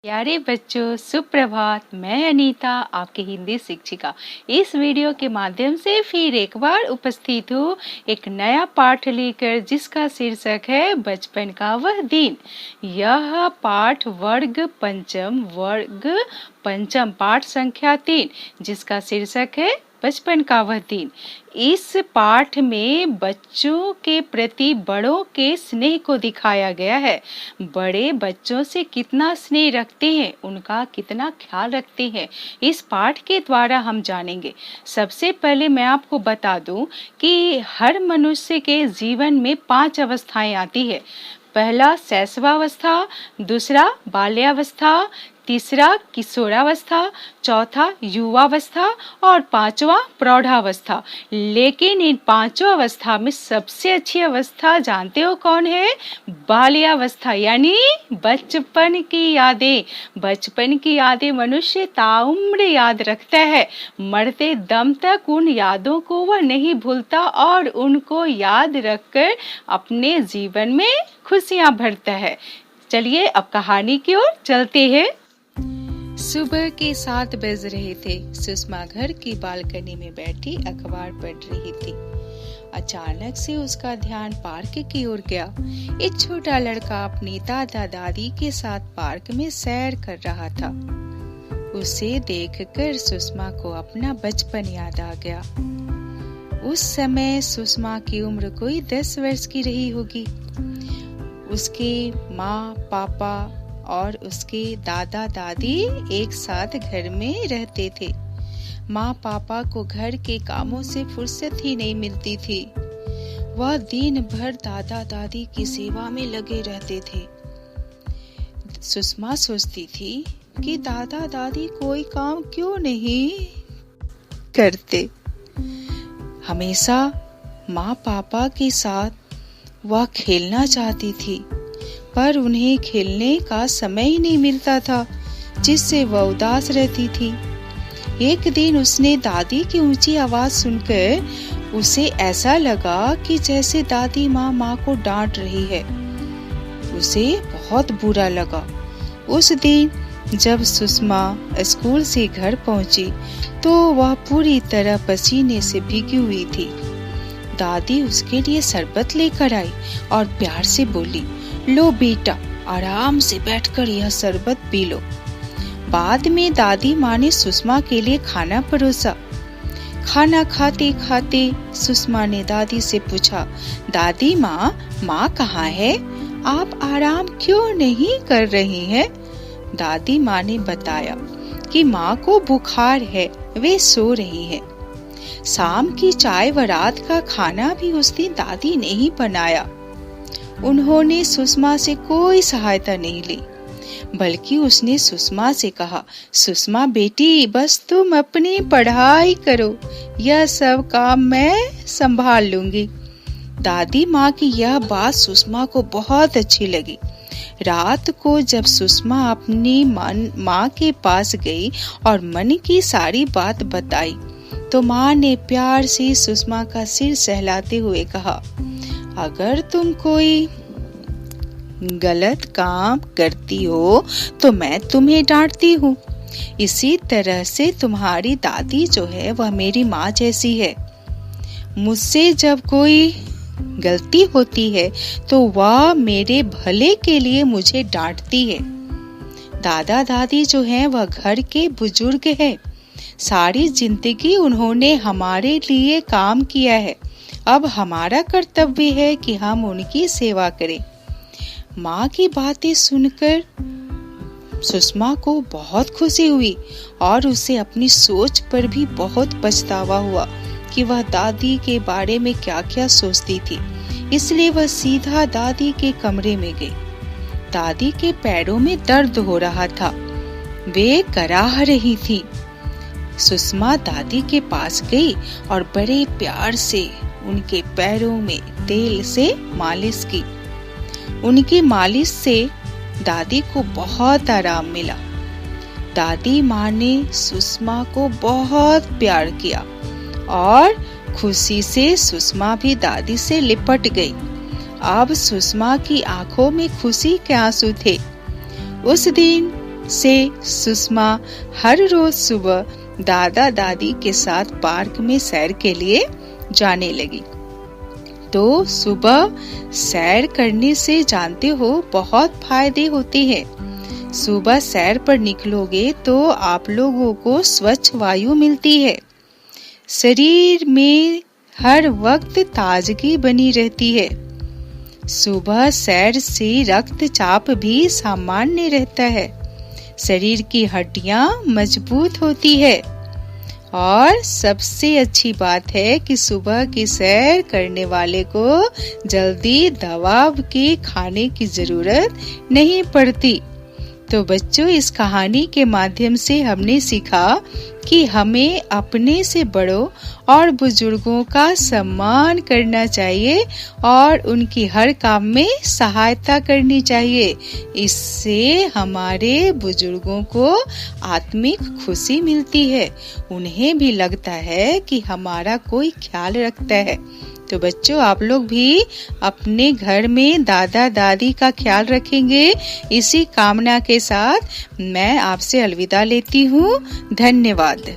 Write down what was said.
प्यारे बच्चों, सुप्रभात। मैं अनीता, आपकी हिंदी शिक्षिका, इस वीडियो के माध्यम से फिर एक बार उपस्थित हूँ एक नया पाठ लेकर, जिसका शीर्षक है बचपन का वह दिन। यह पाठ वर्ग पंचम पाठ संख्या 3, जिसका शीर्षक है बचपन का वह दिन। इस पाठ में बच्चों के प्रति बड़ों के स्नेह को दिखाया गया है। बड़े बच्चों से कितना स्नेह रखते हैं, उनका कितना ख्याल रखते हैं, इस पाठ के द्वारा हम जानेंगे। सबसे पहले मैं आपको बता दूं कि हर मनुष्य के जीवन में 5 अवस्थाएं आती है। पहला शैशवावस्था, दूसरा बाल्यावस्था, तीसरा किशोरावस्था, चौथा युवावस्था और 5वां प्रौढ़ावस्था। लेकिन इन 5 अवस्था में सबसे अच्छी अवस्था जानते हो कौन है? बाल्यावस्था, यानी बचपन की यादें। बचपन की यादें मनुष्य ताउम्र याद रखता है। मरते दम तक उन यादों को वह नहीं भूलता और उनको याद रखकर अपने जीवन में खुशियां भरता है। चलिए अब कहानी की ओर चलते हैं। सुबह के 7 बज रहे थे। सुषमा घर की बालकनी में बैठी अखबार पढ़ रही थी। अचानक से उसका ध्यान पार्क की ओर गया। एक छोटा लड़का अपनी दादा दादी के साथ पार्क में सैर कर रहा था। उसे देखकर सुषमा को अपना बचपन याद आ गया। उस समय सुषमा की उम्र कोई 10 वर्ष की रही होगी। उसके माँ, पापा और उसके दादा दादी एक साथ घर में रहते थे। माँ पापा को घर के कामों से फुर्सत ही नहीं मिलती थी। वह दिन भर दादा दादी की सेवा में लगे रहते थे। सुषमा सोचती थी कि दादा दादी कोई काम क्यों नहीं करते। हमेशा माँ पापा के साथ वह खेलना चाहती थी, पर उन्हें खेलने का समय ही नहीं मिलता था, जिससे वह उदास रहती थी। एक दिन उसने दादी की ऊंची आवाज सुनकर उसे ऐसा लगा कि जैसे दादी माँ को डांट रही है। उसे बहुत बुरा लगा। उस दिन जब सुषमा स्कूल से घर पहुंची तो वह पूरी तरह पसीने से भीगी हुई थी। दादी उसके लिए शरबत लेकर आई और प्यार से बोली, लो बेटा, आराम से बैठकर यह शरबत पी लो। बाद में दादी माँ ने सुषमा के लिए खाना परोसा। खाना खाते खाते सुषमा ने दादी से पूछा, दादी माँ कहाँ है? आप आराम क्यों नहीं कर रही हैं? दादी माँ ने बताया कि माँ को बुखार है, वे सो रही है। शाम की चाय व रात का खाना भी उस दिन दादी ने ही बनाया। उन्होंने सुषमा से कोई सहायता नहीं ली, बल्कि उसने सुषमा से कहा, सुषमा बेटी, बस तुम अपनी पढ़ाई करो, यह सब काम मैं संभाल लूंगी। दादी माँ की यह बात सुषमा को बहुत अच्छी लगी। रात को जब सुषमा अपनी माँ के पास गई और मन की सारी बात बताई, तो माँ ने प्यार से सुषमा का सिर सहलाते हुए कहा, अगर तुम कोई गलत काम करती हो तो मैं तुम्हें डांटती हूँ। इसी तरह से तुम्हारी दादी जो है वह मेरी माँ जैसी है। मुझसे जब कोई गलती होती है तो वह मेरे भले के लिए मुझे डांटती है। दादा दादी जो हैं वह घर के बुजुर्ग हैं। सारी जिंदगी उन्होंने हमारे लिए काम किया है। अब हमारा कर्तव्य है कि हम उनकी सेवा करें। माँ की बातें सुनकर सुषमा को बहुत खुशी हुई और उसे अपनी सोच पर भी बहुत पछतावा हुआ कि वह दादी के बारे में क्या क्या सोचती थी। इसलिए वह सीधा दादी के कमरे में गई। दादी के पैरों में दर्द हो रहा था, वे कराह रही थी। सुषमा दादी के पास गई और बड़े प्यार से उनके पैरों में तेल से मालिश की। उनकी मालिश से दादी को बहुत आराम मिला। दादी माँ ने सुषमा को बहुत प्यार किया और खुशी से सुषमा भी दादी से लिपट गई। अब सुषमा की आंखों में खुशी के आंसू थे। उस दिन से सुषमा हर रोज सुबह दादा दादी के साथ पार्क में सैर के लिए जाने लगी। तो सुबह सैर करने से जानते हो बहुत फायदे होते हैं। सुबह सैर पर निकलोगे तो आप लोगों को स्वच्छ वायु मिलती है, शरीर में हर वक्त ताजगी बनी रहती है। सुबह सैर से रक्तचाप भी सामान्य रहता है, शरीर की हड्डियां मजबूत होती है और सबसे अच्छी बात है कि सुबह की सैर करने वाले को जल्दी दवा के खाने की जरूरत नहीं पड़ती। तो बच्चों, इस कहानी के माध्यम से हमने सीखा कि हमें अपने से बड़ों और बुजुर्गों का सम्मान करना चाहिए और उनकी हर काम में सहायता करनी चाहिए। इससे हमारे बुजुर्गों को आत्मिक खुशी मिलती है, उन्हें भी लगता है कि हमारा कोई ख्याल रखता है। तो बच्चों, आप लोग भी अपने घर में दादा दादी का ख्याल रखेंगे। इसी कामना के साथ मैं आपसे अलविदा लेती हूँ। धन्यवाद।